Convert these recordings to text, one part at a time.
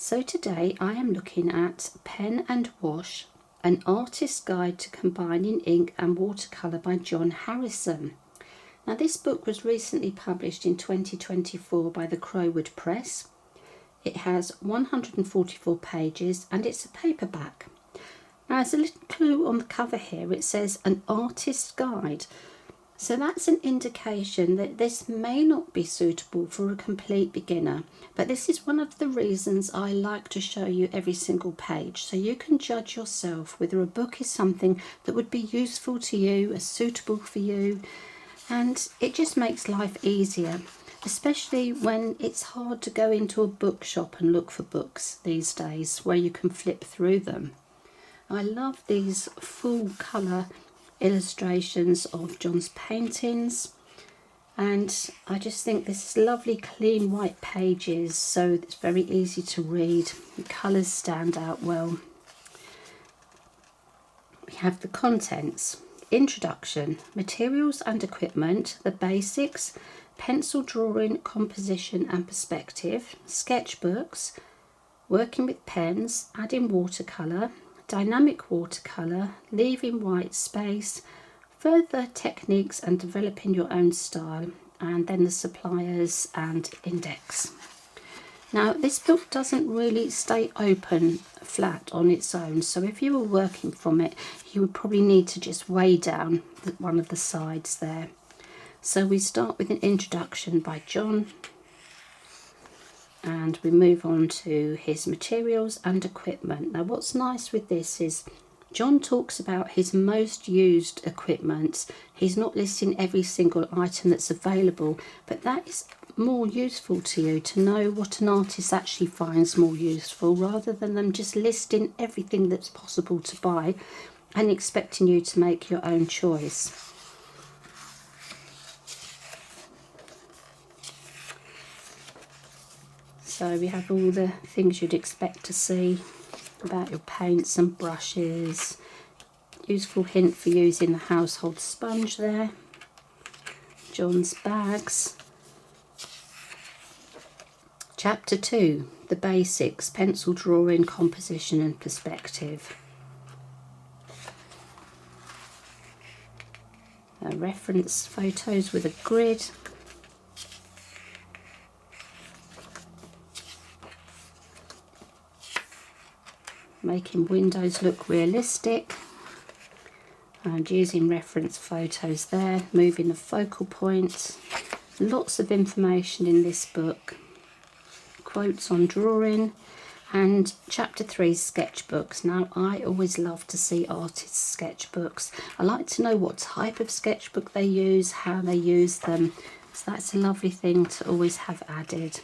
So today I am looking at Pen and Wash, an artist's guide to combining ink and watercolour by John Harrison. Now this book was recently published in 2024 by the Crowood Press. It has 144 pages and it's a paperback. Now as a little clue on the cover here, it says an artist's guide. So that's an indication that this may not be suitable for a complete beginner, but this is one of the reasons I like to show you every single page, so you can judge yourself whether a book is something that would be useful to you, suitable for you, and it just makes life easier, especially when it's hard to go into a bookshop and look for books these days where you can flip through them. I love these full colour illustrations of John's paintings, and I just think this is lovely clean white pages, so it's very easy to read. The colours stand out well. We have the contents: introduction, materials and equipment, the basics, pencil drawing, composition and perspective, sketchbooks, working with pens, adding watercolour, dynamic watercolour, leaving white space, further techniques and developing your own style, and then the suppliers and index. Now this book doesn't really stay open flat on its own, so if you were working from it you would probably need to just weigh down one of the sides there. So we start with an introduction by John, and we move on to his materials and equipment. Now what's nice with this is John talks about his most used equipment. He's not listing every single item that's available, but that is more useful to you to know what an artist actually finds more useful, rather than them just listing everything that's possible to buy and expecting you to make your own choice. So we have all the things you'd expect to see about your paints and brushes. Useful hint for using the household sponge there. John's bags. Chapter 2, the basics, pencil drawing, composition and perspective. Reference photos with a grid. Making windows look realistic, and using reference photos there, moving the focal point. Lots of information in this book. Quotes on drawing, and chapter 3, sketchbooks. Now I always love to see artists' sketchbooks. I like to know what type of sketchbook they use, how they use them, so that's a lovely thing to always have added.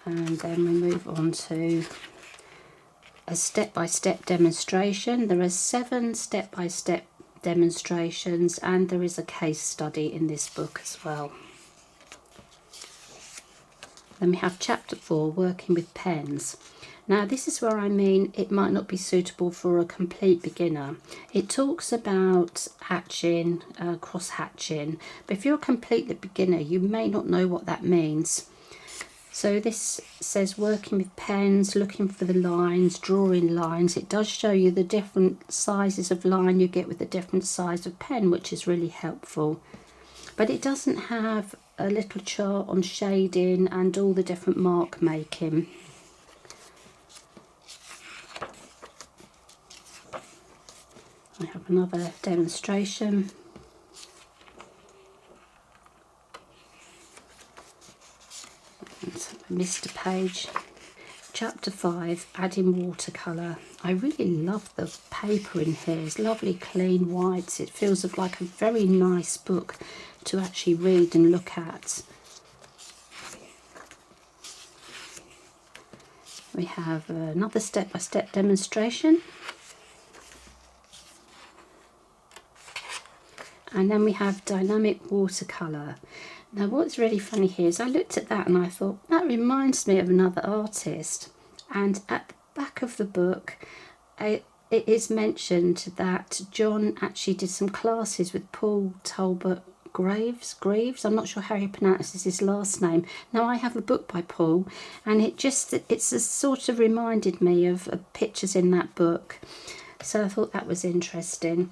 And then we move on to a step-by-step demonstration. There are 7 step-by-step demonstrations, and there is a case study in this book as well. Then we have chapter 4, working with pens. Now this is where I mean it might not be suitable for a complete beginner. It talks about hatching, cross hatching, but if you're a complete beginner you may not know what that means. So this says working with pens, looking for the lines, drawing lines. It does show you the different sizes of line you get with the different size of pen, which is really helpful. But it doesn't have a little chart on shading and all the different mark making. I have another demonstration. I missed a page. Chapter 5, adding watercolour. I really love the paper in here. It's lovely clean whites. It feels like a very nice book to actually read and look at. We have another step-by-step demonstration. And then we have dynamic watercolour. Now what's really funny here is I looked at that and I thought, that reminds me of another artist. And at the back of the book, it is mentioned that John actually did some classes with Paul Talbot Greaves. I'm not sure how he pronounces his last name. Now, I have a book by Paul, and it's a sort of reminded me of pictures in that book. So I thought that was interesting.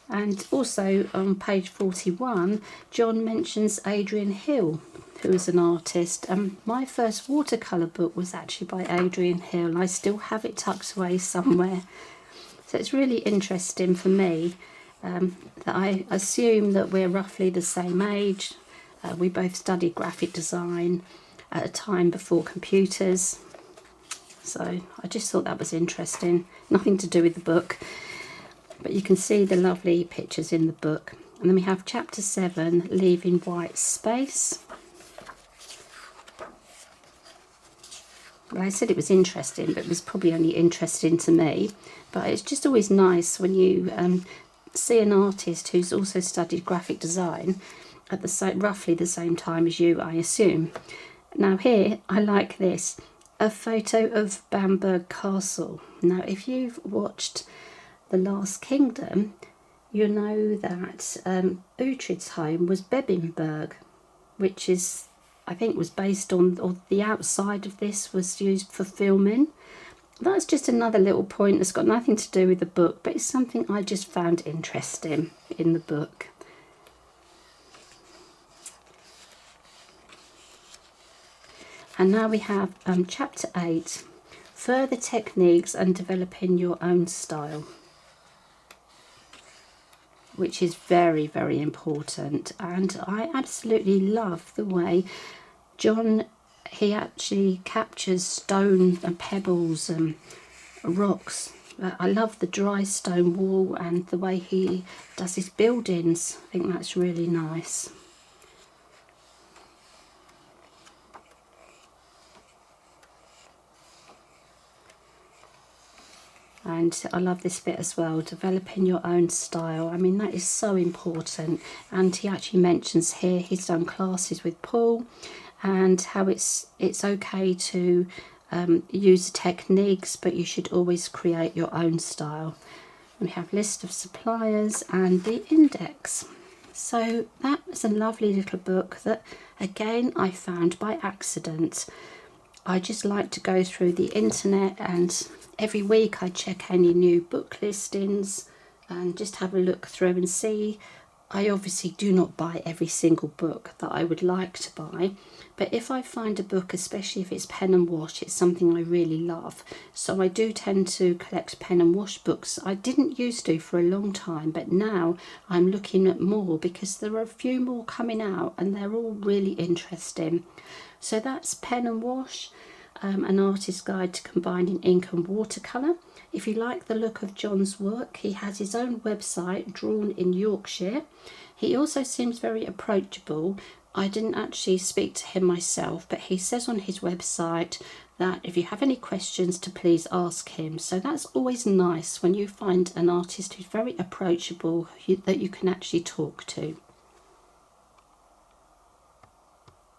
And also on page 41, John mentions Adrian Hill, who is an artist. My first watercolour book was actually by Adrian Hill. I still have it tucked away somewhere. So it's really interesting for me that I assume that we're roughly the same age. We both studied graphic design at a time before computers. So I just thought that was interesting. Nothing to do with the book. But you can see the lovely pictures in the book. And then we have chapter 7, Leaving White Space. Well, I said it was interesting, but it was probably only interesting to me. But it's just always nice when you see an artist who's also studied graphic design at roughly the same time as you, I assume. Now here, I like this. A photo of Bamberg Castle. Now, if you've watched The Last Kingdom, you know that Uhtred's home was Bebbanburg, which is, I think, was based on, or the outside of this was used for filming. That's just another little point that's got nothing to do with the book, but it's something I just found interesting in the book. And now we have chapter 8, Further Techniques and Developing Your Own Style, which is very, very important. And I absolutely love the way John, he actually captures stone and pebbles and rocks. I love the dry stone wall and the way he does his buildings. I think that's really nice. And I love this bit as well, developing your own style. I mean, that is so important. And he actually mentions here he's done classes with Paul and how it's okay to use techniques, but you should always create your own style. And we have list of suppliers and the index. So that is a lovely little book that, again, I found by accident. I just like to go through the internet, and every week I check any new book listings and just have a look through and see. I obviously do not buy every single book that I would like to buy, but if I find a book, especially if it's pen and wash, it's something I really love. So I do tend to collect pen and wash books. I didn't used to for a long time, but now I'm looking at more because there are a few more coming out and they're all really interesting. So that's Pen and Wash, an artist's guide to combining ink and watercolour. If you like the look of John's work, he has his own website, Drawn in Yorkshire. He also seems very approachable. I didn't actually speak to him myself, but he says on his website that if you have any questions to please ask him. So that's always nice when you find an artist who's very approachable, that you can actually talk to.